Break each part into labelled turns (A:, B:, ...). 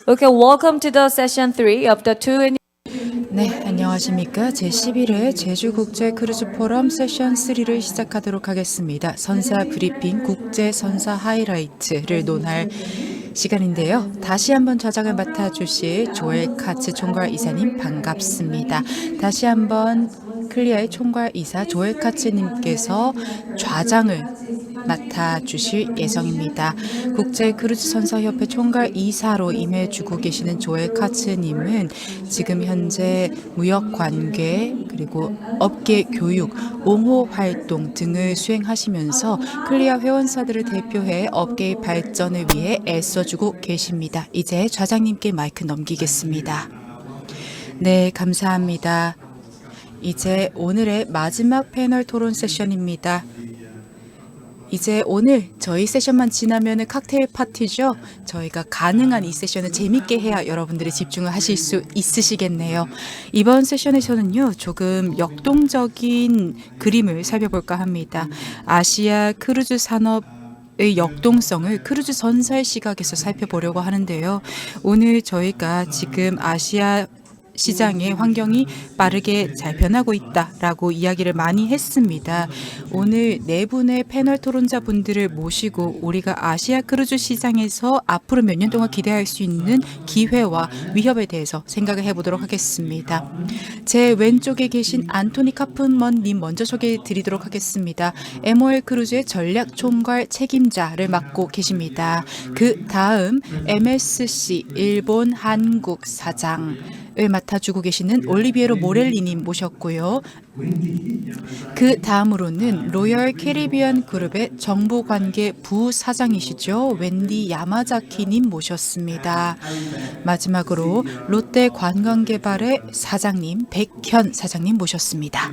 A: Okay, welcome to the session 3 of the two.
B: 네, 안녕하십니까. 제11회 제주국제 크루즈 포럼 세션 3를 시작하도록 하겠습니다. 선사 브리핑 국제 선사 하이라이트를 논할 시간인데요. 다시 한번 좌장을 맡아주실 조엘 카츠 총괄 이사님 반갑습니다. 다시 한번 클리아의 총괄 이사 조엘 카츠님께서 좌장을 맡아주실 예정입니다. 국제 크루즈 선사협회 총괄 이사로 임해주고 계시는 조엘 카츠님은 지금 현재 무역 관계 그리고 업계 교육, 옹호 활동 등을 수행하시면서 클리아 회원사들을 대표해 업계의 발전을 위해 애써주고 계십니다. 이제 좌장님께 마이크 넘기겠습니다. 네, 감사합니다. 이제 오늘의 마지막 패널 토론 세션입니다. 이제 오늘 저희 세션만 지나면 칵테일 파티죠. 저희가 가능한 이 세션을 재밌게 해야 여러분들이 집중을 하실 수 있으시겠네요. 이번 세션에서는요, 조금 역동적인 그림을 살펴볼까 합니다. 아시아 크루즈 산업의 역동성을 크루즈 선사의 시각에서 살펴보려고 하는데요. 오늘 저희가 지금 아시아 시장의 환경이 빠르게 잘 변하고 있다라고 이야기를 많이 했습니다. 오늘 네 분의 패널 토론자 분들을 모시고 우리가 아시아 크루즈 시장에서 앞으로 몇 년 동안 기대할 수 있는 기회와 위협에 대해서 생각을 해보도록 하겠습니다. 제 왼쪽에 계신 안토니 카프먼님 먼저 소개해 드리도록 하겠습니다. MOL 크루즈의 전략 총괄 책임자를 맡고 계십니다. 그 다음 MSC 일본 한국 사장 을 맡아주고 계시는 올리비에로 모렐리님 모셨고요. 그 다음으로는 로열 캐리비안 그룹의 정보관계 부사장이시죠. 웬디 야마자키님 모셨습니다. 마지막으로 롯데 관광개발의 사장님 백현 사장님 모셨습니다.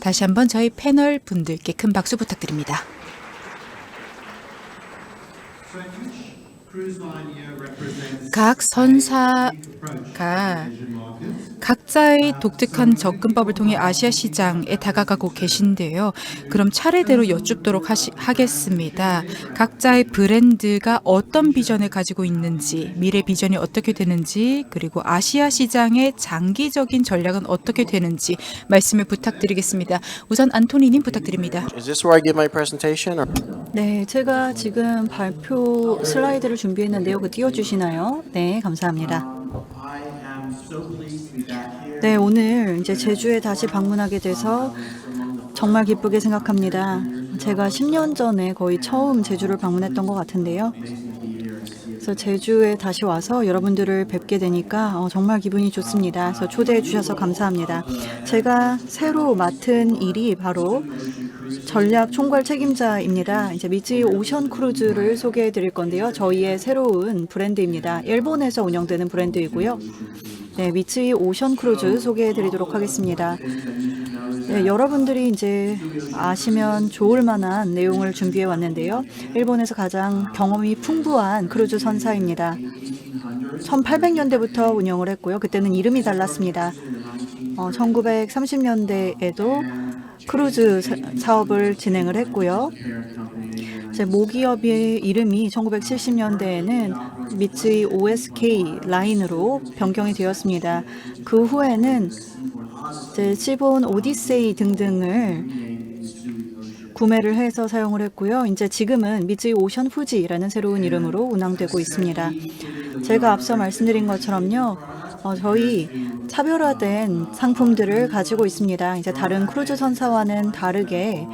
B: 다시 한번 저희 패널 분들께 큰 박수 부탁드립니다. 각 선사가 각자의 독특한 접근법을 통해 아시아 시장에 다가가고 계신데요. 그럼 차례대로 여쭙도록 하겠습니다. 각자의 브랜드가 어떤 비전을 가지고 있는지, 미래 비전이 어떻게 되는지, 그리고 아시아 시장의 장기적인 전략은 어떻게 되는지 말씀을 부탁드리겠습니다. 우선 안토니님 부탁드립니다.
C: Is this where I give my presentation? Or?
D: 네, 제가 지금 발표 슬라이드를 준비했는데요. 그 띄워주시나요? 네, 감사합니다. 네, 오늘 이제 제주에 다시 방문하게 돼서 정말 기쁘게 생각합니다. 제가 10년 전에 거의 처음 제주를 방문했던 것 같은데요. 그래서 제주에 다시 와서 여러분들을 뵙게 되니까 정말 기분이 좋습니다. 그래서 초대해 주셔서 감사합니다. 제가 새로 맡은 일이 바로 전략 총괄 책임자입니다. 이제 미쯔이 오션 크루즈를 소개해 드릴 건데요. 저희의 새로운 브랜드입니다. 일본에서 운영되는 브랜드이고요. 네, 미쯔이 오션 크루즈 소개해 드리도록 하겠습니다. 네, 여러분들이 이제 아시면 좋을 만한 내용을 준비해 왔는데요. 일본에서 가장 경험이 풍부한 크루즈 선사입니다. 1800년대부터 운영을 했고요. 그때는 이름이 달랐습니다. 1930년대에도 크루즈 사업을 진행을 했고요. 모기업의 이름이 1970년대에는 미쯔이 OSK 라인으로 변경이 되었습니다. 그 후에는 시본 오디세이 등등을 구매를 해서 사용을 했고요. 이제 지금은 미쯔이 오션 후지라는 새로운 이름으로 운항되고 있습니다. 제가 앞서 말씀드린 것처럼요. 저희 차별화된 상품들을 가지고 있습니다. 이제 다른 크루즈 선사와는 다르게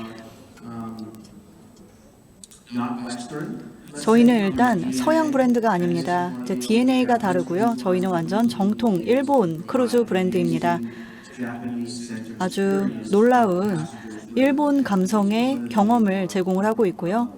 D: 저희는 일단 서양 브랜드가 아닙니다. DNA가 다르고요. 저희는 완전 정통 일본 크루즈 브랜드입니다. 아주 놀라운 일본 감성의 경험을 제공을 하고 있고요.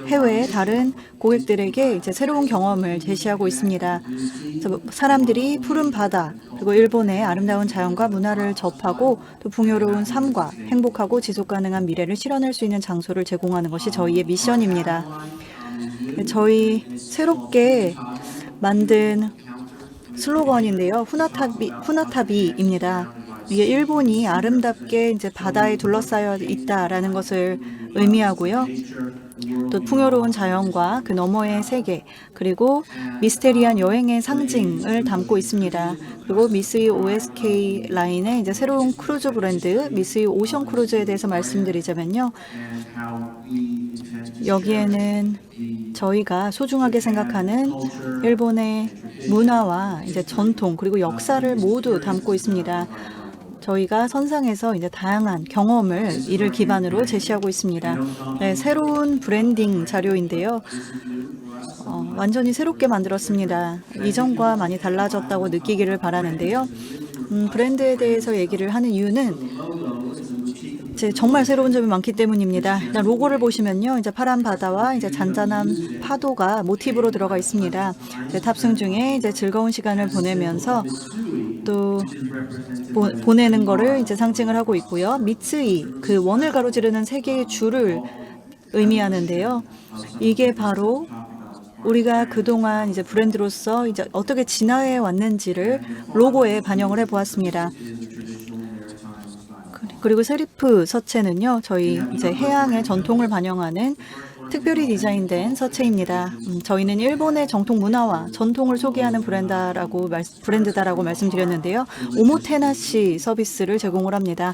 D: 해외의 다른 고객들에게 이제 새로운 경험을 제시하고 있습니다. 그래서 사람들이 푸른 바다 그리고 일본의 아름다운 자연과 문화를 접하고 또 풍요로운 삶과 행복하고 지속 가능한 미래를 실현할 수 있는 장소를 제공하는 것이 저희의 미션입니다. 저희 새롭게 만든 슬로건인데요. 후나타비입니다. 이게 일본이 아름답게 이제 바다에 둘러싸여 있다라는 것을 의미하고요. 또 풍요로운 자연과 그 너머의 세계, 그리고 미스테리한 여행의 상징을 담고 있습니다. 그리고 미쓰이 OSK 라인의 이제 새로운 크루즈 브랜드 미쓰이 오션 크루즈에 대해서 말씀드리자면요. 여기에는 저희가 소중하게 생각하는 일본의 문화와 이제 전통 그리고 역사를 모두 담고 있습니다. 저희가 선상에서 이제 다양한 경험을 이를 기반으로 제시하고 있습니다. 네, 새로운 브랜딩 자료인데요. 완전히 새롭게 만들었습니다. 이전과 많이 달라졌다고 느끼기를 바라는데요. 브랜드에 대해서 얘기를 하는 이유는 이제 정말 새로운 점이 많기 때문입니다. 일단 로고를 보시면요, 이제 파란 바다와 이제 잔잔한 파도가 모티브로 들어가 있습니다. 이제 탑승 중에 이제 즐거운 시간을 보내면서 또 보내는 거를 이제 상징을 하고 있고요. 미쓰이, 그 원을 가로지르는 세 개의 줄을 의미하는데요. 이게 바로 우리가 그동안 이제 브랜드로서 이제 어떻게 진화해 왔는지를 로고에 반영을 해 보았습니다. 그리고 세리프 서체는요, 저희 이제 해양의 전통을 반영하는 특별히 디자인된 서체입니다. 저희는 일본의 정통 문화와 전통을 소개하는 브랜드다라고 말씀드렸는데요. 오모테나시 서비스를 제공을 합니다.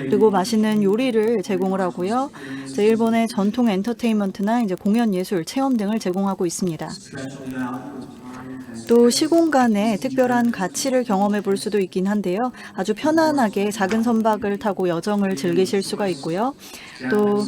D: 그리고 맛있는 요리를 제공을 하고요. 이제 일본의 전통 엔터테인먼트나 이제 공연 예술, 체험 등을 제공하고 있습니다. 또 시공간의 특별한 가치를 경험해 볼 수도 있긴 한데요. 아주 편안하게 작은 선박을 타고 여정을 즐기실 수가 있고요. 또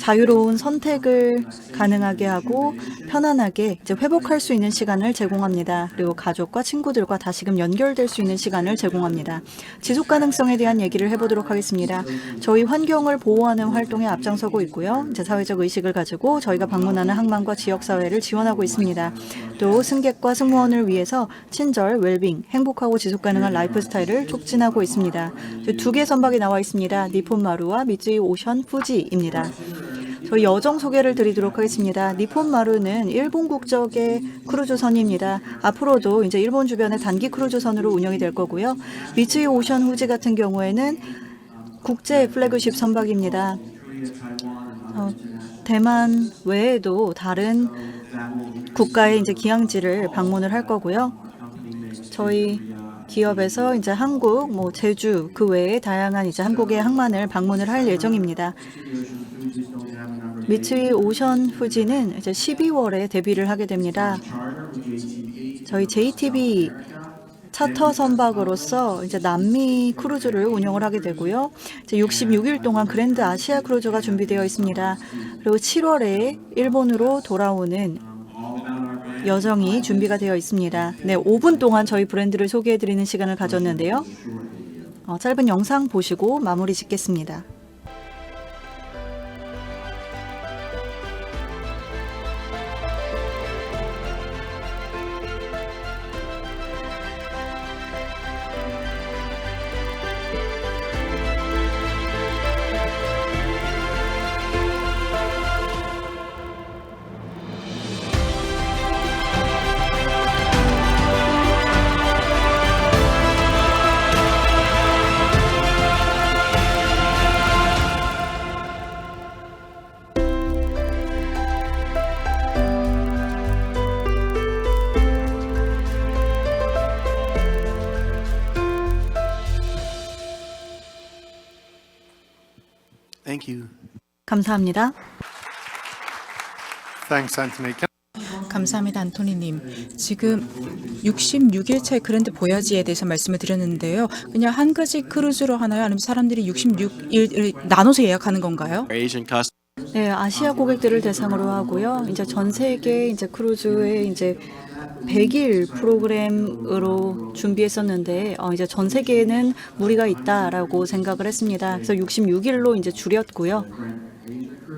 D: 자유로운 선택을 가능하게 하고 편안하게 이제 회복할 수 있는 시간을 제공합니다. 그리고 가족과 친구들과 다시금 연결될 수 있는 시간을 제공합니다. 지속 가능성에 대한 얘기를 해보도록 하겠습니다. 저희 환경을 보호하는 활동에 앞장서고 있고요. 이제 사회적 의식을 가지고 저희가 방문하는 항만과 지역사회를 지원하고 있습니다. 또 승객과 승무원을 위해서 친절, 웰빙, 행복하고 지속가능한 라이프 스타일을 촉진하고 있습니다. 두 개 선박이 나와 있습니다. 니폰마루와 미쓰이 오션 후지입니다. 저희 여정 소개를 드리도록 하겠습니다. 니폰마루는 일본 국적의 크루즈선입니다. 앞으로도 이제 일본 주변의 단기 크루즈선으로 운영이 될 거고요. 미쓰이 오션 후지 같은 경우에는 국제 플래그십 선박입니다. 대만 외에도 다른 국가의 이제 기항지를 방문을 할 거고요. 저희 기업에서 이제 한국, 제주 그 외에 다양한 이제 한국의 항만을 방문을 할 예정입니다. 미쓰이 오션 후지는 이제 12월에 데뷔를 하게 됩니다. 저희 JTB 차터 선박으로서 이제 남미 크루즈를 운영을 하게 되고요. 이제 66일 동안 그랜드 아시아 크루즈가 준비되어 있습니다. 그리고 7월에 일본으로 돌아오는 여정이 준비가 되어 있습니다. 네, 5분 동안 저희 브랜드를 소개해드리는 시간을 가졌는데요. 짧은 영상 보시고 마무리 짓겠습니다.
C: Thank you.
D: 감사합니다.
E: Thanks, Anthony.
B: 감사합니다, 안토니님. 지금 66일차의 그랜드 보야지에 대해서 말씀을 드렸는데요. 그냥 한 가지 크루즈로 하나요? 아니면 사람들이 66일을 나눠서 예약하는 건가요?
C: Asian customers.
D: 네, 아시아 고객들을 대상으로 하고요. 이제 전 세계 이제 크루즈의 이제 100일 프로그램으로 준비했었는데 이제 전 세계에는 무리가 있다라고 생각을 했습니다. 그래서 66일로 이제 줄였고요.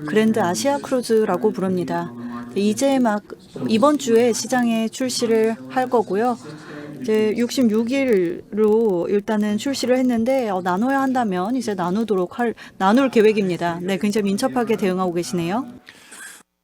D: 그랜드 아시아 크루즈라고 부릅니다. 이제 막 이번 주에 시장에 출시를 할 거고요. 이제 66일로 일단은 출시를 했는데 나눠야 한다면 이제 나눌 계획입니다. 네, 굉장히 민첩하게 대응하고 계시네요.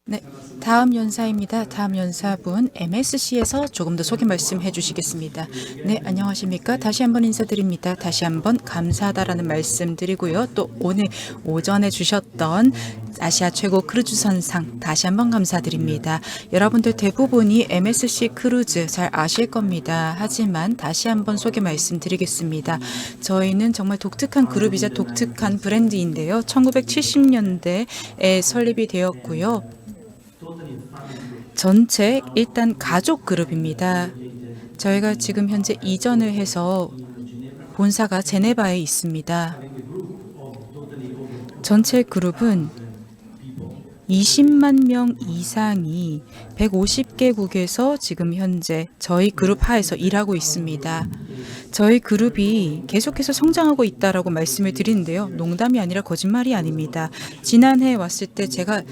B: 네, 다음 연사입니다. 다음 연사분 MSC에서 조금 더 소개 말씀해 주시겠습니다. 네, 안녕하십니까? 다시 한번 인사드립니다. 다시 한번 감사하다라는 말씀 드리고요. 또 오늘 오전에 주셨던 아시아 최고 크루즈선상 다시 한번 감사드립니다. 여러분들 대부분이 MSC 크루즈 잘 아실 겁니다. 하지만 다시 한번 소개 말씀드리겠습니다. 저희는 정말 독특한 그룹이자 독특한 브랜드인데요. 1970년대에 설립이 되었고요. 전체 일단 가족 그룹입니다. 저희가 지금 현재 이전을 해서 본사가 제네바에 있습니다. 전체 그룹은 20만 명 이상이 150개국에서 지금 현재 저희 그룹 하에서 일하고 있습니다. 저희 그룹이 계속해서 성장하고 있다라고 말씀을 드리는데요. 농담이 아니라 거짓말이 아닙니다. 지난해 왔을 때 제가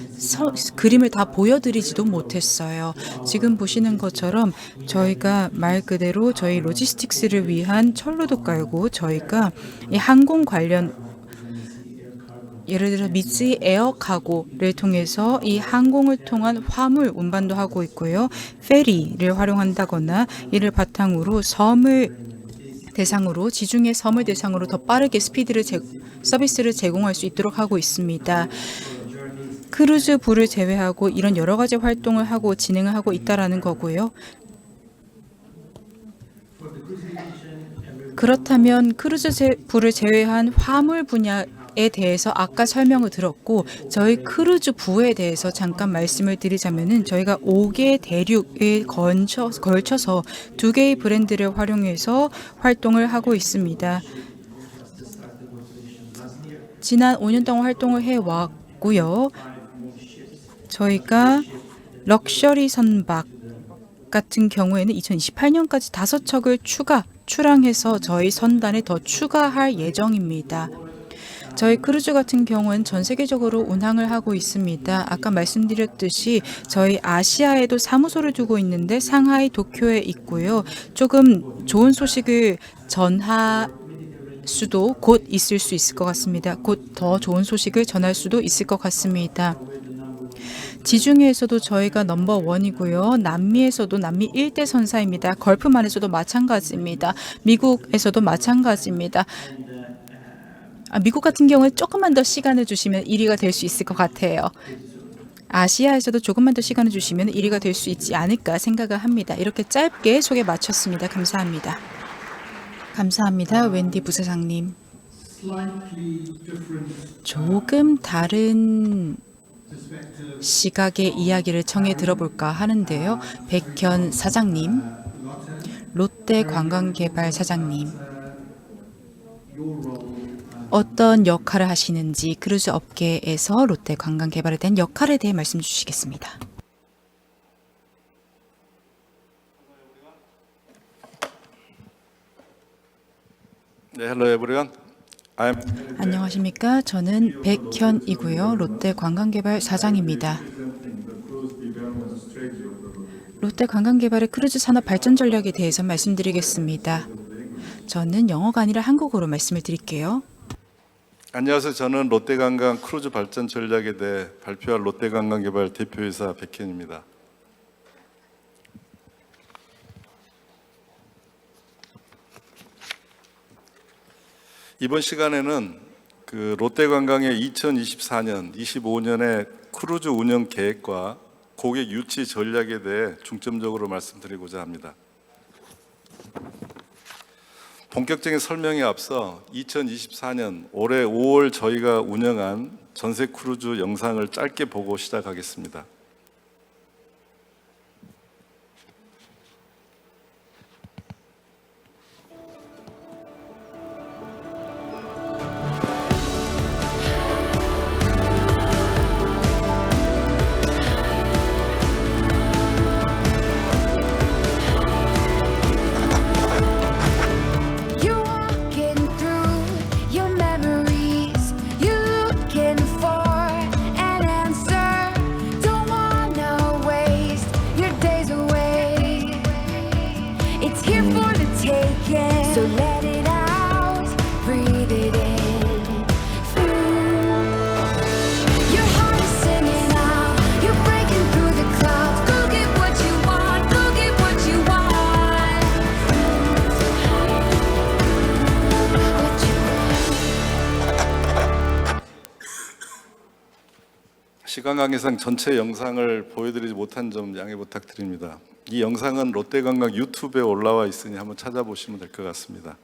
B: 그림을 다 보여드리지도 못했어요. 지금 보시는 것처럼 저희가 말 그대로 저희 로지스틱스를 위한 철로도 깔고 저희가 이 항공 관련 예를 들어 미쓰이 에어카고를 통해서 이 항공을 통한 화물 운반도 하고 있고요. 페리를 활용한다거나 이를 바탕으로 지중해 섬을 대상으로 더 빠르게 서비스를 제공할 수 있도록 하고 있습니다. 크루즈 부를 제외하고 이런 여러 가지 활동을 하고 진행을 하고 있다라는 거고요. 그렇다면 크루즈 부를 제외한 화물 분야에 대해서 아까 설명을 들었고 저희 크루즈 부에 대해서 잠깐 말씀을 드리자면은 저희가 5개 대륙에 걸쳐서 2개의 브랜드를 활용해서 활동을 하고 있습니다. 지난 5년 동안 활동을 해왔고요. 저희가 럭셔리 선박 같은 경우에는 2028년까지 5척을 출항해서 저희 선단에 더 추가할 예정입니다. 저희 크루즈 같은 경우는 전 세계적으로 운항을 하고 있습니다. 아까 말씀드렸듯이 저희 아시아에도 사무소를 두고 있는데 상하이, 도쿄에 있고요. 조금 좋은 소식을 전할 수도 곧 있을 수 있을 것 같습니다. 곧 더 좋은 소식을 전할 수도 있을 것 같습니다. 지중해에서도 저희가 넘버원이고요. 남미에서도 남미 1대 선사입니다. 걸프만에서도 마찬가지입니다. 미국에서도 마찬가지입니다. 미국 같은 경우에 조금만 더 시간을 주시면 1위가 될 수 있을 것 같아요. 아시아에서도 조금만 더 시간을 주시면 1위가 될 수 있지 않을까 생각을 합니다. 이렇게 짧게 소개 마쳤습니다. 감사합니다. 감사합니다. 웬디 부사장님. 조금 다른 시각의 이야기를 청해 들어볼까 하는데요. 백현 사장님, 롯데 관광개발 사장님. 어떤 역할을 하시는지 크루즈 업계에서 롯데 관광개발에 대한 역할에 대해 말씀 주시겠습니다.
E: 네, hello everyone.
B: 안녕하십니까? 저는 백현이고요. 롯데 관광개발 사장입니다. 롯데 관광개발의 크루즈 산업 발전 전략에 대해서 말씀드리겠습니다. 저는 영어가 아니라 한국어로 말씀을 드릴게요.
E: 안녕하세요. 저는 롯데관광 크루즈 발전 전략에 대해 발표할 롯데관광개발 대표이사 백현입니다. 이번 시간에는 롯데관광의 2024년, 25년의 크루즈 운영 계획과 고객 유치 전략에 대해 중점적으로 말씀드리고자 합니다. 본격적인 설명에 앞서 2024년 올해 5월 저희가 운영한 전세 크루즈 영상을 짧게 보고 시작하겠습니다.
F: You're walking through your memories. You're looking for an answer. Don't
E: 시간 관계상 전체 영상을 보여드리지 못한 점 양해 부탁드립니다. 이 영상은 롯데관광 유튜브에 올라와 있으니 한번 찾아보시면 될 것 같습니다.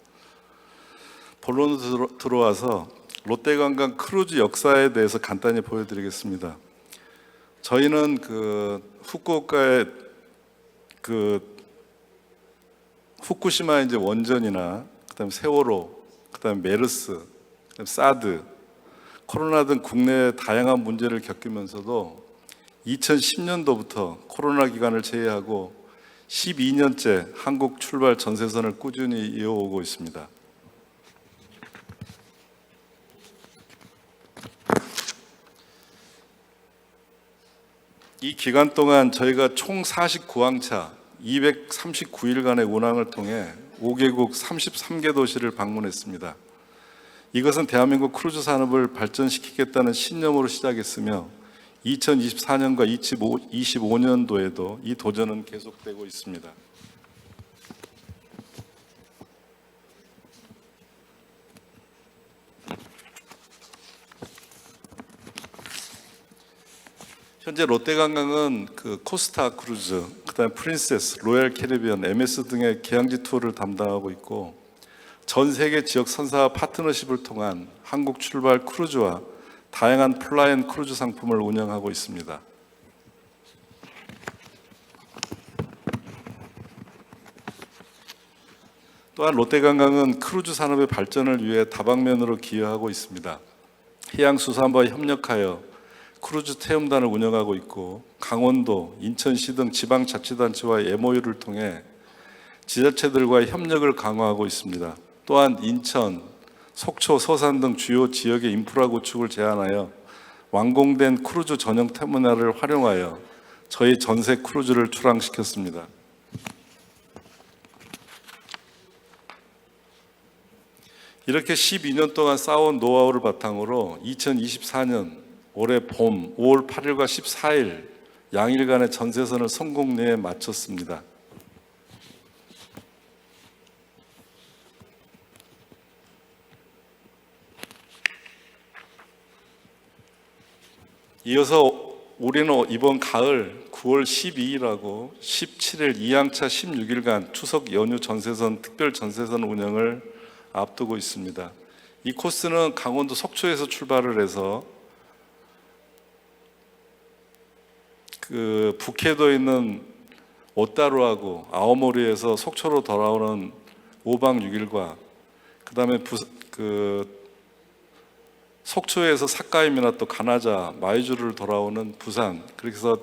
E: 본론으로 들어와서 롯데관광 크루즈 역사에 대해서 간단히 보여드리겠습니다. 저희는 후쿠오카의 후쿠시마 이제 원전이나 그다음에 세월호, 그다음에 메르스, 그다음에 사드, 코로나 등 국내 다양한 문제를 겪으면서도 2010년도부터 코로나 기간을 제외하고 12년째 한국 출발 전세선을 꾸준히 이어오고 있습니다. 이 기간 동안 저희가 총 49항차 239일간의 운항을 통해 5개국 33개 도시를 방문했습니다. 이것은 대한민국 크루즈 산업을 발전시키겠다는 신념으로 시작했으며 2024년과 2025년도에도 이 도전은 계속되고 있습니다. 현재 롯데관광은 코스타 크루즈, 그다음에 프린세스, 로얄 캐리비안, MS 등의 계양지 투어를 담당하고 있고 전 세계 지역 선사와 파트너십을 통한 한국 출발 크루즈와 다양한 플라이앤 크루즈 상품을 운영하고 있습니다. 또한 롯데관광은 크루즈 산업의 발전을 위해 다방면으로 기여하고 있습니다. 해양수산부와 협력하여 크루즈 체험단을 운영하고 있고 강원도, 인천시 등 지방자치단체와의 MOU를 통해 지자체들과의 협력을 강화하고 있습니다. 또한 인천, 속초, 서산 등 주요 지역의 인프라 구축을 제한하여 완공된 크루즈 전용 터미널을 활용하여 저희 전세 크루즈를 출항시켰습니다. 이렇게 12년 동안 쌓아온 노하우를 바탕으로 2024년 올해 봄 5월 8일과 14일 양일간의 전세선을 성공리에 마쳤습니다. 이어서 우리는 이번 가을 9월 12일하고 17일 2항차 16일간 추석 연휴 전세선 특별 전세선 운영을 앞두고 있습니다. 이 코스는 강원도 속초에서 출발을 해서 북해도에 있는 오타루하고 아오모리에서 속초로 돌아오는 5박 6일과 그다음에 속초에서 사카이미나 또 가나자, 마이주를 돌아오는 부산, 그렇게 해서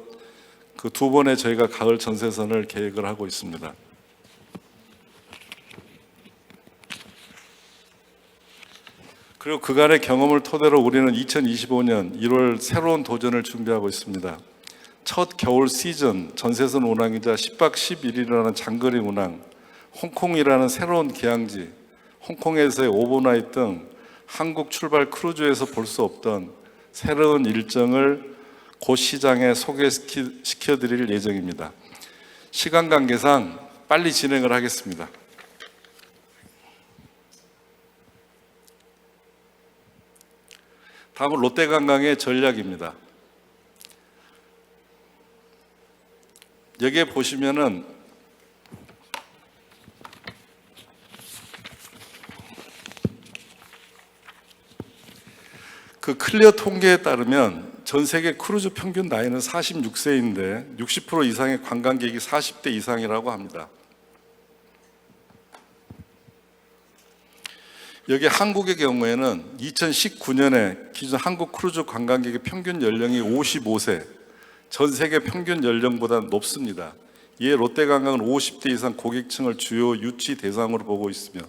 E: 그 두 번의 저희가 가을 전세선을 계획을 하고 있습니다. 그리고 그간의 경험을 토대로 우리는 2025년 1월 새로운 도전을 준비하고 있습니다. 첫 겨울 시즌 전세선 운항이자 10박 11일이라는 장거리 운항, 홍콩이라는 새로운 계양지, 홍콩에서의 오버나잇 등 한국 출발 크루즈에서 볼 수 없던 새로운 일정을 곧 시장에 소개시켜드릴 예정입니다. 시간 관계상 빨리 진행을 하겠습니다. 다음은 롯데관광의 전략입니다. 여기에 보시면은 그 클리어 통계에 따르면 전 세계 크루즈 평균 나이는 46세인데 60% 이상의 관광객이 40대 이상이라고 합니다. 여기 한국의 경우에는 2019년에 기준 한국 크루즈 관광객의 평균 연령이 55세, 전 세계 평균 연령보다 높습니다. 이에 롯데관광은 50대 이상 고객층을 주요 유치 대상으로 보고 있으며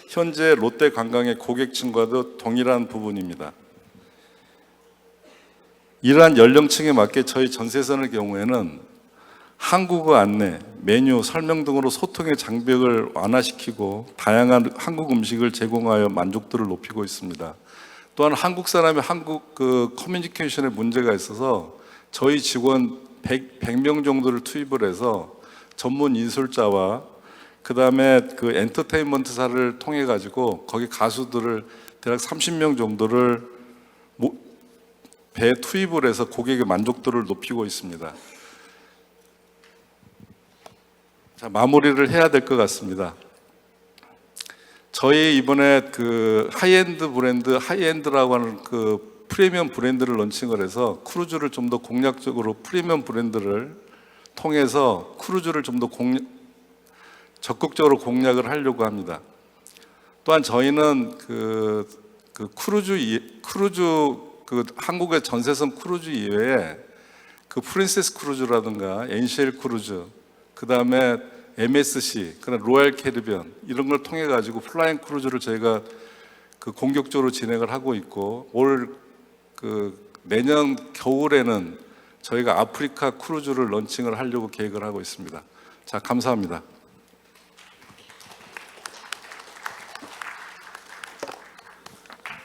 E: 현재 롯데관광의 고객층과도 동일한 부분입니다. 이러한 연령층에 맞게 저희 전세선의 경우에는 한국어 안내, 메뉴, 설명 등으로 소통의 장벽을 완화시키고 다양한 한국 음식을 제공하여 만족도를 높이고 있습니다. 또한 한국 사람이 한국 커뮤니케이션에 문제가 있어서 저희 직원 100명 정도를 투입을 해서 전문 인솔자와 그 다음에 엔터테인먼트사를 통해 가지고 거기 가수들을 대략 30명 정도를 배 투입을 해서 고객의 만족도를 높이고 있습니다. 자, 마무리를 해야 될 것 같습니다. 저희 이번에 그 하이엔드 브랜드, 하이엔드라고 하는 그 프리미엄 브랜드를 런칭을 해서 크루즈를 좀 더 공략적으로 프리미엄 브랜드를 통해서 크루즈를 좀 더 적극적으로 공략을 하려고 합니다. 또한 저희는 그 한국의 전세선 크루즈 이외에 그 프린세스 크루즈라든가 NCL 크루즈, 그 다음에 MSC, 그다음 로얄 캐리비안 이런 걸 통해 가지고 플라잉 크루즈를 저희가 그 공격적으로 진행을 하고 있고, 내년 겨울에는 저희가 아프리카 크루즈를 런칭을 하려고 계획을 하고 있습니다. 자, 감사합니다.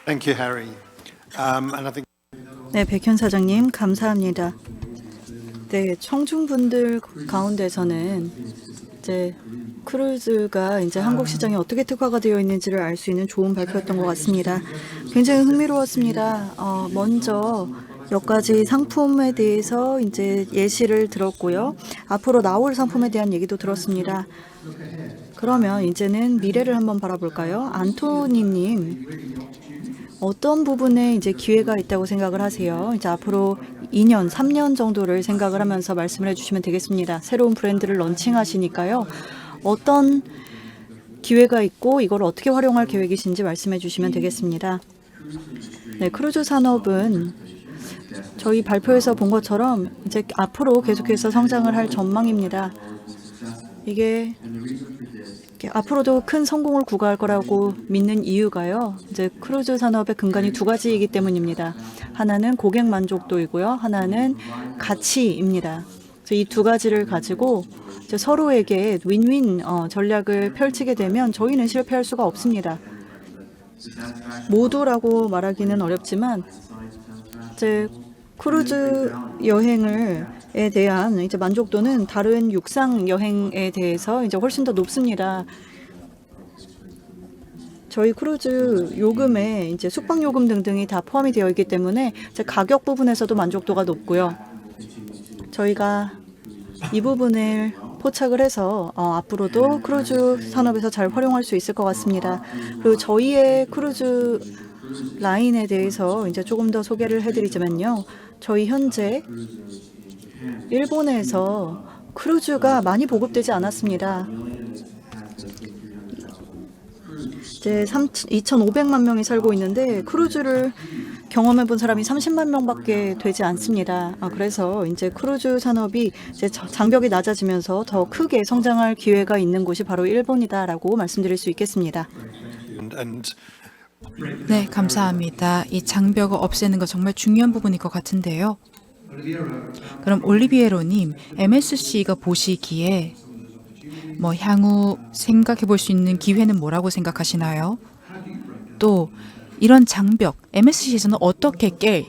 C: Thank you, Harry. And I think
D: 네, 백현 사장님 감사합니다. 네, 청중분들 가운데서는 이제 크루즈가 이제 한국 시장에 어떻게 특화가 되어 있는지를 알 수 있는 좋은 발표였던 것 같습니다. 굉장히 흥미로웠습니다. 먼저 몇 가지 상품에 대해서 이제 예시를 들었고요. 앞으로 나올 상품에 대한 얘기도 들었습니다. 그러면 이제는 미래를 한번 바라볼까요? 안토니님, 어떤 부분에 이제 기회가 있다고 생각을 하세요? 이제 앞으로 2년, 3년 정도를 생각을 하면서 말씀을 해주시면 되겠습니다. 새로운 브랜드를 런칭하시니까요. 어떤 기회가 있고 이걸 어떻게 활용할 계획이신지 말씀해 주시면 되겠습니다. 네, 크루즈 산업은 저희 발표에서 본 것처럼 이제 앞으로 계속해서 성장을 할 전망입니다. 이게 앞으로도 큰 성공을 구가할 거라고 믿는 이유가요. 이제 크루즈 산업의 근간이 두 가지이기 때문입니다. 하나는 고객 만족도이고요. 하나는 가치입니다. 이 두 가지를 가지고 이제 서로에게 윈윈 전략을 펼치게 되면 저희는 실패할 수가 없습니다. 모두라고 말하기는 어렵지만 이제 크루즈 여행에 대한 이제 만족도는 다른 육상 여행에 대해서 이제 훨씬 더 높습니다. 저희 크루즈 요금에 이제 숙박 요금 등등이 다 포함이 되어 있기 때문에 이제 가격 부분에서도 만족도가 높고요. 저희가 이 부분을 포착을 해서 앞으로도 크루즈 산업에서 잘 활용할 수 있을 것 같습니다. 그리고 저희의 크루즈 라인에 대해서 이제 조금 더 소개를 해드리자면요. 저희 현재 일본에서 크루즈가 많이 보급되지 않았습니다. 이제 2,500만 명이 살고 있는데 크루즈를 경험해 본 사람이 30만 명밖에 되지 않습니다. 그래서 이제 크루즈 산업이 이제 장벽이 낮아지면서 더 크게 성장할 기회가 있는 곳이 바로 일본이다라고 말씀드릴 수 있겠습니다.
C: and
B: 네, 감사합니다. 이 장벽을 없애는 거 정말 중요한 부분일 것 같은데요. 그럼 올리비에로님, MSC가 보시기에 향후 생각해 볼 수 있는 기회는 뭐라고 생각하시나요? 또 이런 장벽, MSC에서는 어떻게 깰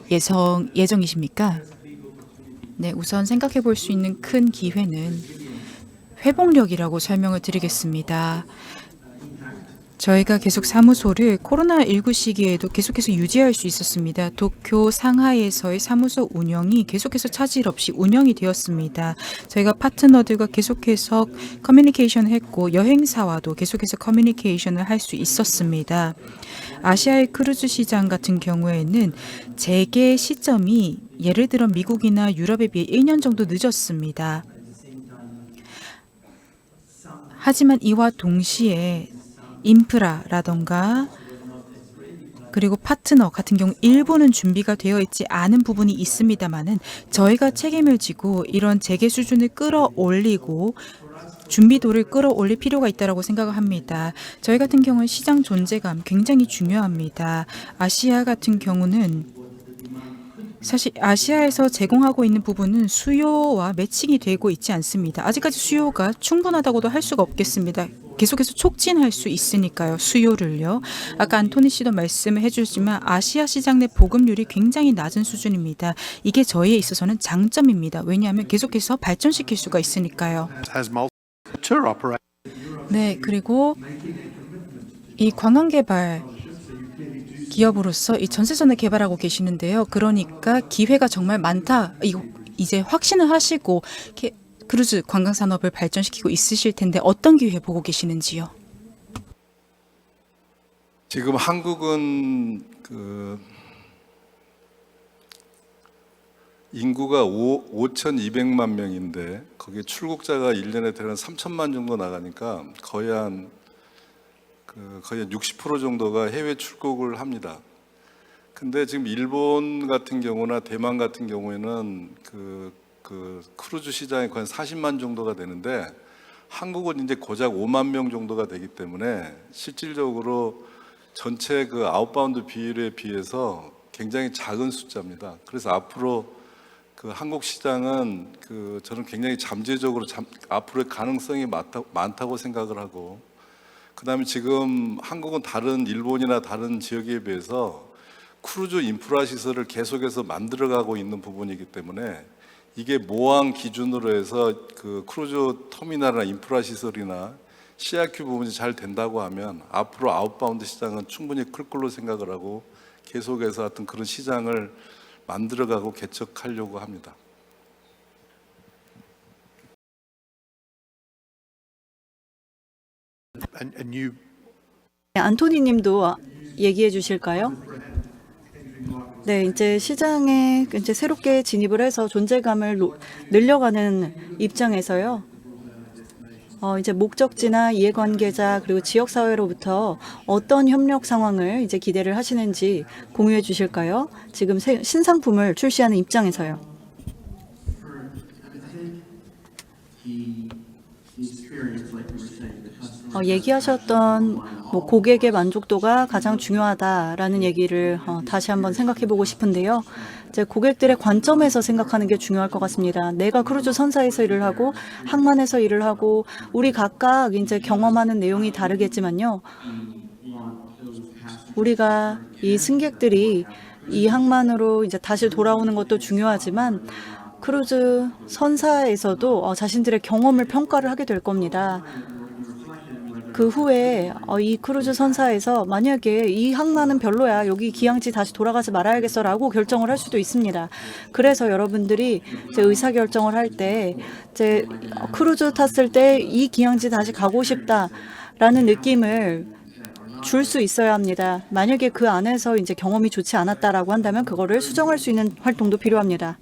B: 예정이십니까? 네, 우선 생각해 볼 수 있는 큰 기회는 회복력이라고 설명을 드리겠습니다. 저희가 계속 사무소를 코로나19 시기에도 계속해서 유지할 수 있었습니다. 도쿄, 상하이에서의 사무소 운영이 계속해서 차질 없이 운영이 되었습니다. 저희가 파트너들과 계속해서 커뮤니케이션을 했고 여행사와도 계속해서 커뮤니케이션을 할 수 있었습니다. 아시아의 크루즈 시장 같은 경우에는 재개 시점이 예를 들어 미국이나 유럽에 비해 1년 정도 늦었습니다. 하지만 이와 동시에 인프라라던가 그리고 파트너 같은 경우 일부는 준비가 되어 있지 않은 부분이 있습니다만은 저희가 책임을 지고 이런 재개 수준을 끌어올리고 준비도를 끌어올릴 필요가 있다고 생각을 합니다. 저희 같은 경우는 시장 존재감 굉장히 중요합니다. 아시아 같은 경우는 사실 아시아에서 제공하고 있는 부분은 수요와 매칭이 되고 있지 않습니다. 아직까지 수요가 충분하다고도 할 수가 없겠습니다. 계속해서 촉진할 수 있으니까요. 수요를요. 아까 안토니 씨도 말씀을 해주셨지만 아시아 시장 내 보급률이 굉장히 낮은 수준입니다. 이게 저희에 있어서는 장점입니다. 왜냐하면 계속해서 발전시킬 수가 있으니까요.
C: has multiple tour operators.
B: 네, 그리고 이 관광개발 기업으로서 이 전세선을 개발하고 계시는데요. 그러니까 기회가 정말 많다. 이거 이제 확신을 하시고 크루즈 관광 산업을 발전시키고 있으실 텐데 어떤 기회 보고 계시는지요?
E: 지금 한국은 인구가 5,200만 명인데 거기에 출국자가 1년에 대략 3천만 정도 나가니까 거의 한 60% 정도가 해외 출국을 합니다. 근데 지금 일본 같은 경우나 대만 같은 경우에는 크루즈 시장이 거의 40만 정도가 되는데 한국은 이제 고작 5만 명 정도가 되기 때문에 실질적으로 전체 아웃바운드 비율에 비해서 굉장히 작은 숫자입니다. 그래서 앞으로 한국 시장은 저는 굉장히 잠재적으로 앞으로의 가능성이 많다고 생각을 하고, 그다음에 지금 한국은 다른 일본이나 다른 지역에 비해서 크루즈 인프라 시설을 계속해서 만들어가고 있는 부분이기 때문에 이게 모항 기준으로 해서 크루즈 터미널이나 인프라 시설이나 CRQ 부분이 잘 된다고 하면 앞으로 아웃바운드 시장은 충분히 클 걸로 생각을 하고 계속해서 하여튼 그런 시장을 만들어가고 개척하려고 합니다.
C: And you
D: 안토니 님도 얘기해 주실까요? 네, 이제 시장에 이제 새롭게 진입을 해서 존재감을 늘려가는 입장에서요. 이제 목적지나 이해관계자 그리고 지역사회로부터 어떤 협력 상황을 이제 기대를 하시는지 공유해 주실까요? 지금 신상품을 출시하는 입장에서요. 얘기하셨던 고객의 만족도가 가장 중요하다라는 얘기를 다시 한번 생각해 보고 싶은데요. 이제 고객들의 관점에서 생각하는 게 중요할 것 같습니다. 내가 크루즈 선사에서 일을 하고 항만에서 일을 하고 우리 각각 이제 경험하는 내용이 다르겠지만요. 우리가 이 승객들이 이 항만으로 이제 다시 돌아오는 것도 중요하지만 크루즈 선사에서도 자신들의 경험을 평가를 하게 될 겁니다. 그 후에 이 크루즈 선사에서 만약에 이 항만은 별로야, 여기 기항지 다시 돌아가지 말아야겠어라고 결정을 할 수도 있습니다. 그래서 여러분들이 이제 의사결정을 할 때 이제 크루즈 탔을 때 이 기항지 다시 가고 싶다라는 느낌을 줄 수 있어야 합니다. 만약에 그 안에서 이제 경험이 좋지 않았다라고 한다면 그거를 수정할 수 있는 활동도 필요합니다.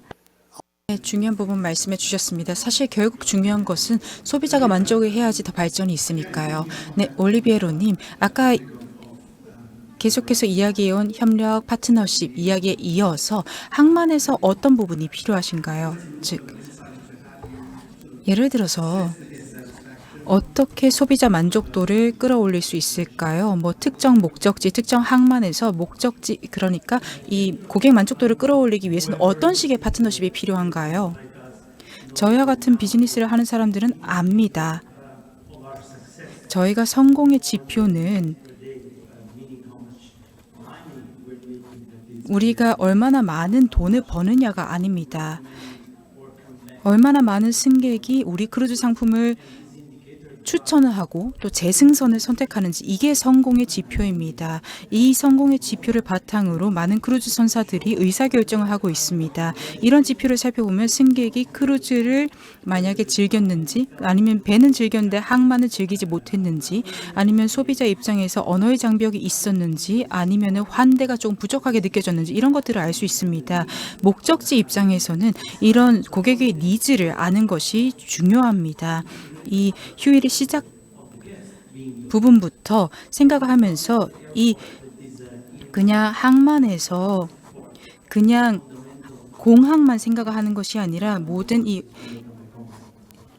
B: 네, 중요한 부분 말씀해 주셨습니다. 사실 결국 중요한 것은 소비자가 만족을 해야지 더 발전이 있으니까요. 네, 올리비에로님, 아까 계속해서 이야기해온 협력, 파트너십 이야기에 이어서 항만에서 어떤 부분이 필요하신가요? 즉, 예를 들어서 어떻게 소비자 만족도를 끌어올릴 수 있을까요? 특정 목적지, 특정 항만에서 목적지, 그러니까 이 고객 만족도를 끌어올리기 위해서는 어떤 식의 파트너십이 필요한가요? 저희와 같은 비즈니스를 하는 사람들은 압니다. 저희가 성공의 지표는 우리가 얼마나 많은 돈을 버느냐가 아닙니다. 얼마나 많은 승객이 우리 크루즈 상품을 추천을 하고 또 재승선을 선택하는지, 이게 성공의 지표입니다. 이 성공의 지표를 바탕으로 많은 크루즈 선사들이 의사결정을 하고 있습니다. 이런 지표를 살펴보면 승객이 크루즈를 만약에 즐겼는지, 아니면 배는 즐겼는데 항만을 즐기지 못했는지, 아니면 소비자 입장에서 언어의 장벽이 있었는지, 아니면 환대가 조금 부족하게 느껴졌는지, 이런 것들을 알 수 있습니다. 목적지 입장에서는 이런 고객의 니즈를 아는 것이 중요합니다. 이 휴일의 시작 부분부터 생각을 하면서 이 그냥 항만에서 그냥 공항만 생각을 하는 것이 아니라 모든 이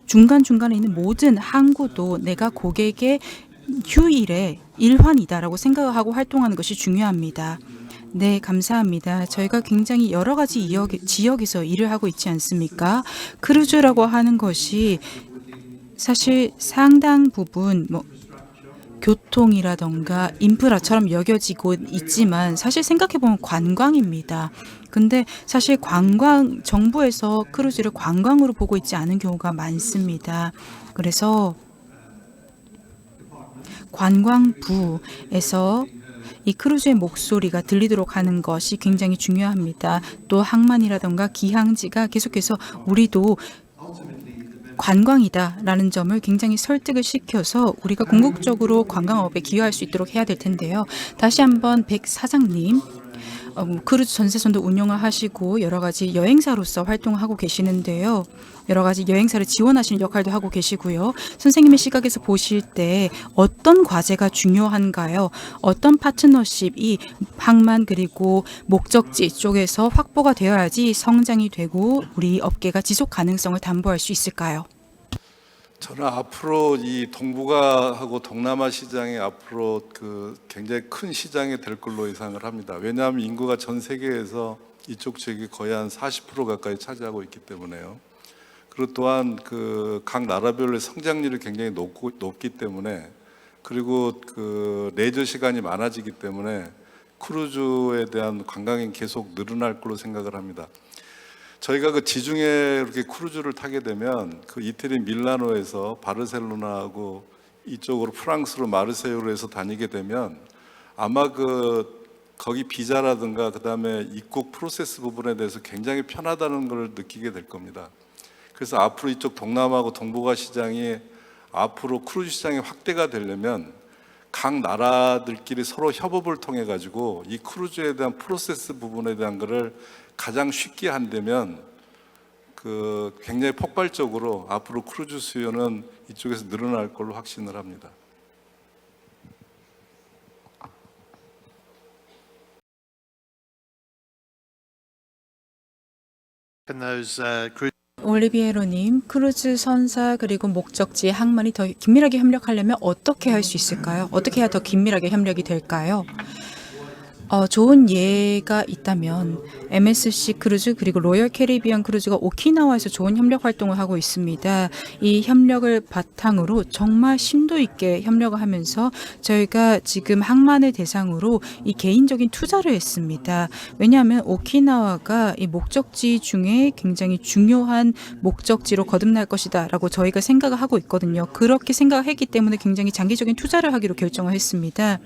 B: 중간중간에 있는 모든 항구도 내가 고객의 휴일의 일환이다라고 생각을 하고 활동하는 것이 중요합니다. 네, 감사합니다. 저희가 굉장히 여러 가지 지역에서 일을 하고 있지 않습니까? 크루즈라고 하는 것이 사실 상당 부분 교통이라던가 인프라처럼 여겨지고 있지만 사실 생각해보면 관광입니다. 근데 사실 정부에서 크루즈를 관광으로 보고 있지 않은 경우가 많습니다. 그래서 관광부에서 이 크루즈의 목소리가 들리도록 하는 것이 굉장히 중요합니다. 또 항만이라던가 기항지가 계속해서 우리도 관광이다라는 점을 굉장히 설득을 시켜서 우리가 궁극적으로 관광업에 기여할 수 있도록 해야 될 텐데요. 다시 한번 백 사장님, 크루즈 전세선도 운영을 하시고 여러 가지 여행사로서 활동을 하고 계시는데요. 여러 가지 여행사를 지원하시는 역할도 하고 계시고요. 선생님의 시각에서 보실 때 어떤 과제가 중요한가요? 어떤 파트너십이 항만 그리고 목적지 쪽에서 확보가 되어야지 성장이 되고 우리 업계가 지속 가능성을 담보할 수 있을까요?
E: 저는 앞으로 이 동북아하고 동남아 시장이 앞으로 굉장히 큰 시장이 될 걸로 예상을 합니다. 왜냐하면 인구가 전 세계에서 이쪽 지역이 거의 한 40% 가까이 차지하고 있기 때문에요. 그리고 또한 각 나라별의 성장률이 굉장히 높기 때문에, 그리고 레저 시간이 많아지기 때문에 크루즈에 대한 관광이 계속 늘어날 걸로 생각을 합니다. 저희가 지중해 이렇게 크루즈를 타게 되면 이태리 밀라노에서 바르셀로나하고 이쪽으로 프랑스로 마르세유로 해서 다니게 되면 아마 거기 비자라든가 그다음에 입국 프로세스 부분에 대해서 굉장히 편하다는 걸 느끼게 될 겁니다. 그래서 앞으로 이쪽 동남아하고 동북아 시장이 앞으로 크루즈 시장이 확대가 되려면 각 나라들끼리 서로 협업을 통해 가지고 이 크루즈에 대한 프로세스 부분에 대한 거를 가장 쉽게 한다면 굉장히 폭발적으로 앞으로 크루즈 수요는 이쪽에서 늘어날 걸로 확신을 합니다.
C: Can those cruise
B: 올리비에로님, 크루즈 선사 그리고 목적지의 항만이 더 긴밀하게 협력하려면 어떻게 할 수 있을까요? 어떻게 해야 더 긴밀하게 협력이 될까요? 좋은 예가 있다면 MSC 크루즈 그리고 로열 캐리비안 크루즈가 오키나와에서 좋은 협력 활동을 하고 있습니다. 이 협력을 바탕으로 정말 심도 있게 협력을 하면서 저희가 지금 항만을 대상으로 이 개인적인 투자를 했습니다. 왜냐하면 오키나와가 이 목적지 중에 굉장히 중요한 목적지로 거듭날 것이다 라고 저희가 생각을 하고 있거든요. 그렇게 생각을 했기 때문에 굉장히 장기적인 투자를 하기로 결정을 했습니다.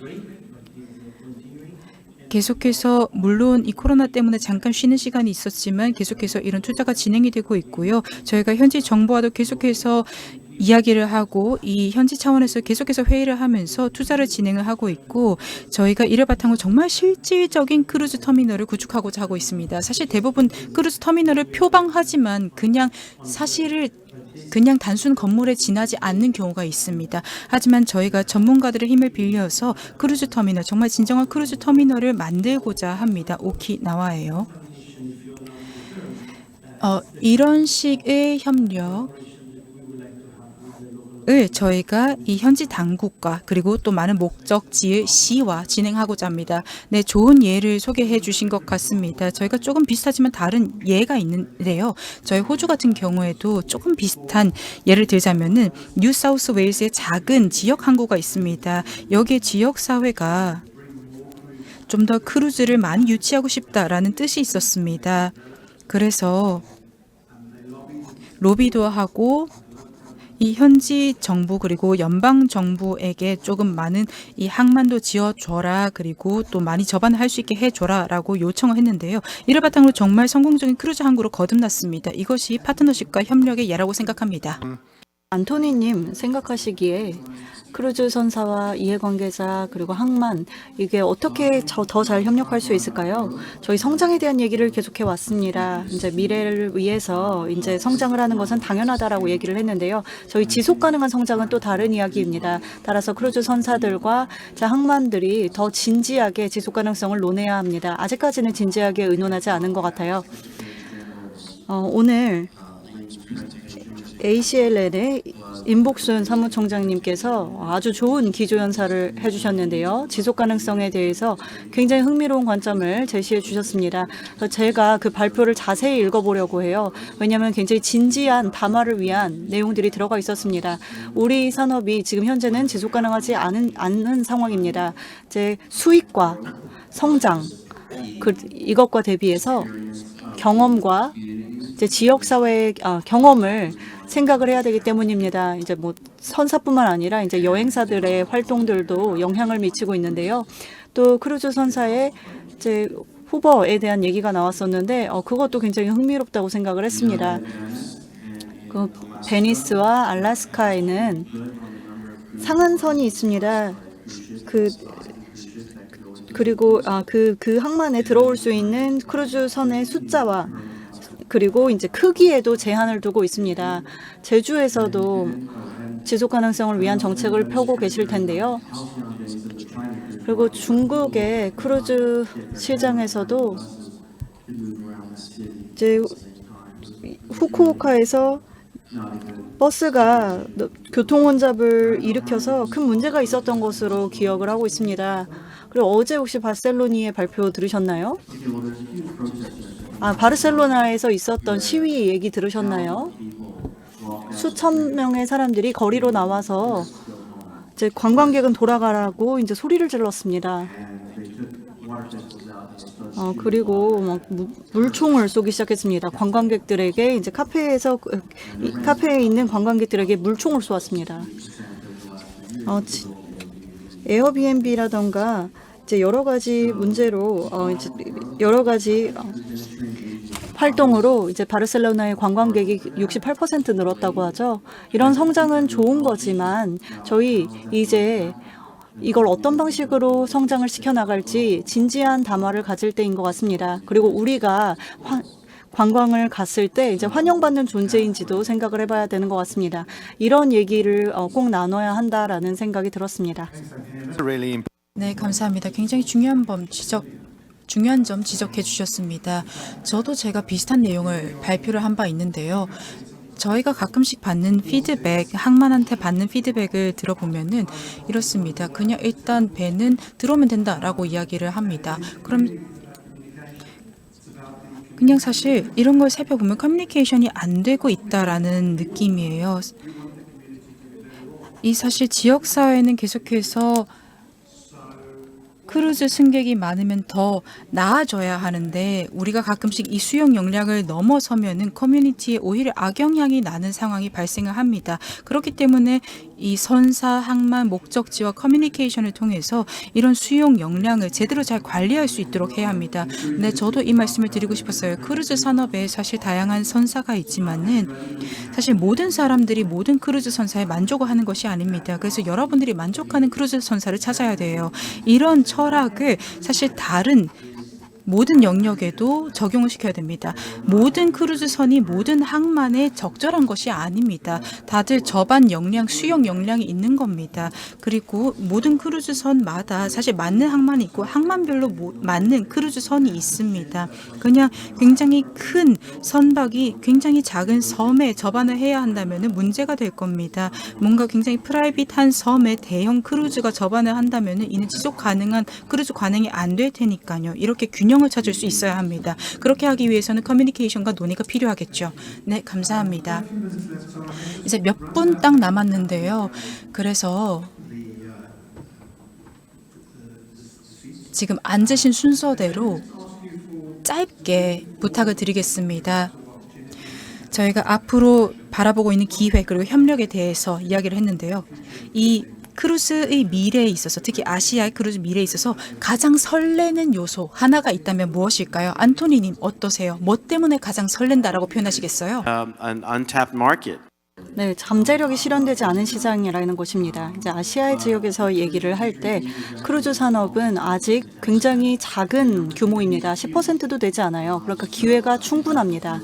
B: 계속해서 물론 이 코로나 때문에 잠깐 쉬는 시간이 있었지만 계속해서 이런 투자가 진행이 되고 있고요. 저희가 현지 정부와도 계속해서 이야기를 하고 이 현지 차원에서 계속해서 회의를 하면서 투자를 진행을 하고 있고, 저희가 이를 바탕으로 정말 실질적인 크루즈 터미널을 구축하고자 하고 있습니다. 사실 대부분 크루즈 터미널을 표방하지만 그냥 단순 건물에 지나지 않는 경우가 있습니다. 하지만 저희가 전문가들의 힘을 빌려서 크루즈 터미널, 정말 진정한 크루즈 터미널을 만들고자 합니다. 오키나와예요. 이런 식의 협력을 저희가 이 현지 당국과 그리고 또 많은 목적지의 시와 진행하고자 합니다. 네, 좋은 예를 소개해 주신 것 같습니다. 저희가 조금 비슷하지만 다른 예가 있는데요. 저희 호주 같은 경우에도 조금 비슷한 예를 들자면은 뉴 사우스 웨일스의 작은 지역 항구가 있습니다. 여기에 지역 사회가 좀 더 크루즈를 많이 유치하고 싶다라는 뜻이 있었습니다. 그래서 로비도 하고 이 현지 정부 그리고 연방 정부에게 조금 많은 이 항만도 지어줘라, 그리고 또 많이 접안할 수 있게 해줘라라고 요청을 했는데요. 이를 바탕으로 정말 성공적인 크루즈 항구로 거듭났습니다. 이것이 파트너십과 협력의 예라고 생각합니다.
D: 안토니님 생각하시기에 크루즈 선사와 이해관계자 그리고 항만, 이게 어떻게 더 잘 협력할 수 있을까요? 저희 성장에 대한 얘기를 계속해 왔습니다. 이제 미래를 위해서 이제 성장을 하는 것은 당연하다라고 얘기를 했는데요. 저희 지속 가능한 성장은 또 다른 이야기입니다. 따라서 크루즈 선사들과 항만들이 더 진지하게 지속 가능성을 논해야 합니다. 아직까지는 진지하게 의논하지 않은 것 같아요. 오늘 ACLN의 임복순 사무총장님께서 아주 좋은 기조연사를 해주셨는데요. 지속 가능성에 대해서 굉장히 흥미로운 관점을 제시해 주셨습니다. 제가 그 발표를 자세히 읽어보려고 해요. 왜냐하면 굉장히 진지한 담화를 위한 내용들이 들어가 있었습니다. 우리 산업이 지금 현재는 지속 가능하지 않는 상황입니다. 이제 수익과 성장, 이것과 대비해서 경험과 이제 지역 사회의 경험을 생각을 해야 되기 때문입니다. 이제 뭐 선사뿐만 아니라 이제 여행사들의 활동들도 영향을 미치고 있는데요. 또 크루즈 선사의 이제 후보에 대한 얘기가 나왔었는데 그것도 굉장히 흥미롭다고 생각을 했습니다. 그 베니스와 알래스카에는 상한선이 있습니다. 그리고 그 항만에 들어올 수 있는 크루즈선의 숫자와 그리고 이제 크기에도 제한을 두고 있습니다. 제주에서도 지속 가능성을 위한 정책을 펴고 계실 텐데요. 그리고 중국의 크루즈 시장에서도 이제 후쿠오카에서 버스가 교통 혼잡을 일으켜서 큰 문제가 있었던 것으로 기억을 하고 있습니다. 그리고 어제 혹시 바르셀로나의 발표 들으셨나요? 바르셀로나에서 있었던 시위 얘기 들으셨나요? 수천 명의 사람들이 거리로 나와서 이제 관광객은 돌아가라고 이제 소리를 질렀습니다. 그리고 막 물총을 쏘기 시작했습니다. 관광객들에게 이제 카페에 있는 관광객들에게 물총을 쏘았습니다. 에어비앤비라던가 이제 여러 가지 문제로 이제 여러 가지 활동으로 이제 바르셀로나의 관광객이 68% 늘었다고 하죠. 이런 성장은 좋은 거지만 저희 이제 이걸 어떤 방식으로 성장을 시켜나갈지 진지한 담화를 가질 때인 것 같습니다. 그리고 우리가 관광을 갔을 때 이제 환영받는 존재인지도 생각을 해봐야 되는 것 같습니다. 이런 얘기를 꼭 나눠야 한다라는 생각이 들었습니다.
C: Really
B: 네, 감사합니다. 굉장히 중요한 점 지적해 주셨습니다. 저도 제가 비슷한 내용을 발표를 한 바 있는데요. 저희가 가끔씩 받는 피드백, 항만한테 받는 피드백을 들어보면은 이렇습니다. 그냥 일단 배는 들어오면 된다라고 이야기를 합니다. 그럼 그냥 사실 이런 걸 살펴보면 커뮤니케이션이 안 되고 있다라는 느낌이에요. 이 사실 지역사회는 계속해서 크루즈 승객이 많으면 더 나아져야 하는데 우리가 가끔씩 이 수용 역량을 넘어서면은 커뮤니티에 오히려 악영향이 나는 상황이 발생을 합니다. 그렇기 때문에 이 선사, 항만, 목적지와 커뮤니케이션을 통해서 이런 수용 역량을 제대로 잘 관리할 수 있도록 해야 합니다. 네, 저도 이 말씀을 드리고 싶었어요. 크루즈 산업에 사실 다양한 선사가 있지만은 사실 모든 사람들이 모든 크루즈 선사에 만족을 하는 것이 아닙니다. 그래서 여러분들이 만족하는 크루즈 선사를 찾아야 돼요. 이런 철학을 사실 다른 모든 영역에도 적용을 시켜야 됩니다. 모든 크루즈선이 모든 항만에 적절한 것이 아닙니다. 다들 저반 역량, 수용 역량이 있는 겁니다. 그리고 모든 크루즈선마다 사실 맞는 항만이 있고 항만별로 맞는 크루즈선이 있습니다. 그냥 굉장히 큰 선박이 굉장히 작은 섬에 접안을 해야 한다면 문제가 될 겁니다. 뭔가 굉장히 프라이빗한 섬에 대형 크루즈가 접안을 한다면 이는 지속 가능한 크루즈 관행이 안 될 테니까요. 이렇게 균형을 찾을 수 있어야 합니다. 그렇게 하기 위해서는 커뮤니케이션과 논의가 필요하겠죠. 네, 감사합니다. 이제 몇 분 딱 남았는데요. 그래서 지금 앉으신 순서대로 짧게 부탁을 드리겠습니다. 저희가 앞으로 바라보고 있는 기회 그리고 협력에 대해서 이야기를 했는데요. 이 크루즈의 미래에 있어서 특히 아시아의 크루즈 미래에 있어서 가장 설레는 요소 하나가 있다면 무엇일까요? 안토니님 어떠세요? 뭐 때문에 가장 설렌다라고 표현하시겠어요?
G: an untapped market.
D: 네, 잠재력이 실현되지 않은 시장이라는 것입니다. 이제 아시아의 지역에서 얘기를 할 때 크루즈 산업은 아직 굉장히 작은 규모입니다. 10%도 되지 않아요. 그러니까 기회가 충분합니다.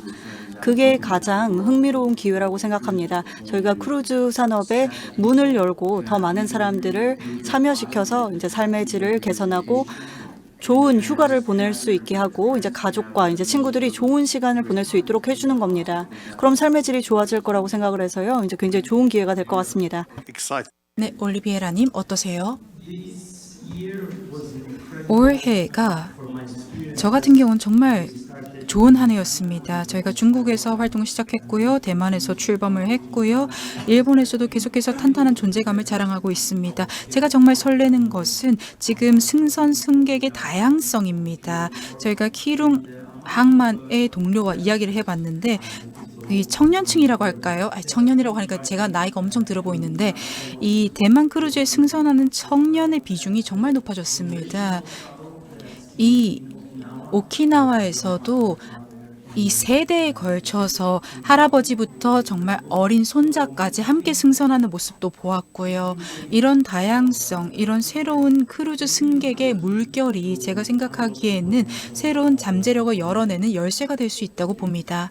D: 그게 가장 흥미로운 기회라고 생각합니다. 저희가 크루즈 산업에 문을 열고 더 많은 사람들을 참여시켜서 이제 삶의 질을 개선하고 좋은 휴가를 보낼 수 있게 하고 이제 가족과 이제 친구들이 좋은 시간을 보낼 수 있도록 해주는 겁니다. 그럼 삶의 질이 좋아질 거라고 생각을 해서요. 이제 굉장히 좋은 기회가 될 것 같습니다.
C: exciting.
B: 네, 올리비에라님 어떠세요? 올해가 저 같은 경우는 정말 좋은 한 해였습니다. 저희가 중국에서 활동을 시작했고요. 대만에서 출범을 했고요. 일본에서도 계속해서 탄탄한 존재감을 자랑하고 있습니다. 제가 정말 설레는 것은 지금 승선 승객의 다양성입니다. 저희가 키룽 항만의 동료와 이야기를 해봤는데 이 청년층이라고 할까요? 청년이라고 하니까 제가 나이가 엄청 들어 보이는데 이 대만 크루즈에 승선하는 청년의 비중이 정말 높아졌습니다. 이 오키나와에서도 이 세대에 걸쳐서 할아버지부터 정말 어린 손자까지 함께 승선하는 모습도 보았고요. 이런 다양성, 이런 새로운 크루즈 승객의 물결이 제가 생각하기에는 새로운 잠재력을 열어내는 열쇠가 될 수 있다고 봅니다.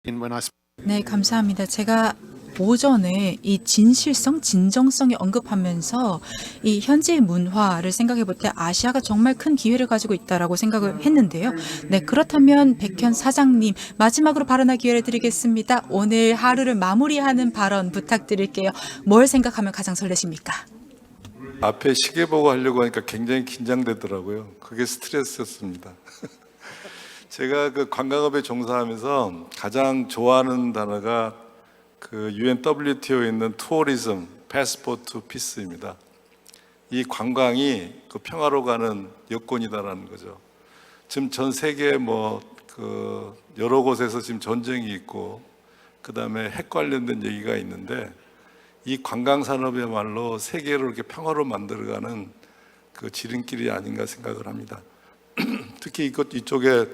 C: When I
B: 네, 감사합니다. 제가 오전에 이 진실성, 진정성에 언급하면서 이 현지의 문화를 생각해 볼 때 아시아가 정말 큰 기회를 가지고 있다라고 생각을 했는데요. 네, 그렇다면 백현 사장님 마지막으로 발언할 기회를 드리겠습니다. 오늘 하루를 마무리하는 발언 부탁드릴게요. 뭘 생각하면 가장 설레십니까?
E: 앞에 시계 보고 하려고 하니까 굉장히 긴장되더라고요. 그게 스트레스였습니다. 제가 그 관광업에 종사하면서 가장 좋아하는 단어가 그 UNWTO에 있는 투어리즘, 패스포트 피스입니다. 이 관광이 그 평화로 가는 여건이다라는 거죠. 지금 전 세계 그 여러 곳에서 지금 전쟁이 있고 그다음에 핵 관련된 얘기가 있는데 이 관광 산업이야말로 세계를 이렇게 평화로 만들어가는 그 지름길이 아닌가 생각을 합니다. 특히 이쪽에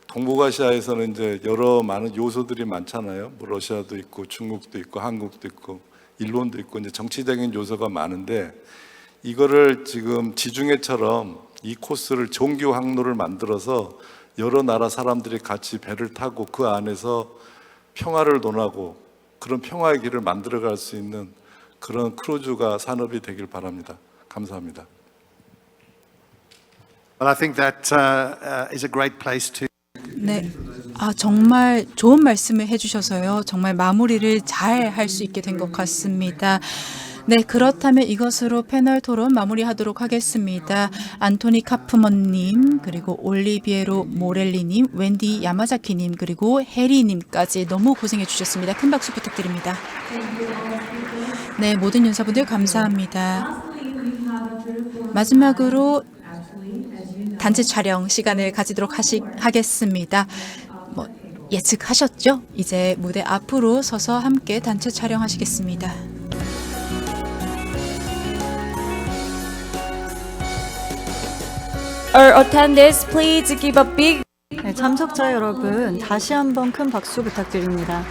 E: 동북아시아에서는 이제 여러 많은 요소들이 많잖아요. 뭐 러시아도 있고 중국도 있고 한국도 있고 일본도 있고 이제 정치적인 요소가 많은데 이거를 지금 지중해처럼 이 코스를 정규 항로를 만들어서 여러 나라 사람들이 같이 배를 타고 그 안에서 평화를 논하고 그런 평화의 길을 만들어갈 수 있는 그런 크루즈가 산업이 되길 바랍니다. 감사합니다.
C: Well, I think that is a great place to
B: 네. 정말 좋은 말씀을 해주셔서요. 정말 마무리를 잘 할 수 있게 된 것 같습니다. 네, 그렇다면 이것으로 패널 토론 마무리하도록 하겠습니다. 안토니 카프먼님, 그리고 올리비에로 모렐리님, 웬디 야마자키님, 그리고 해리님까지 너무 고생해 주셨습니다. 큰 박수 부탁드립니다. 네, 모든 연사분들 감사합니다. 마지막으로 단체 촬영 시간을 가지도록 하겠습니다. 예측하셨죠? 이제 무대 앞으로 서서 함께 단체 촬영하시겠습니다.
A: Our attendees, please give a big
D: 네, 참석자 여러분, 다시 한번 큰 박수 부탁드립니다.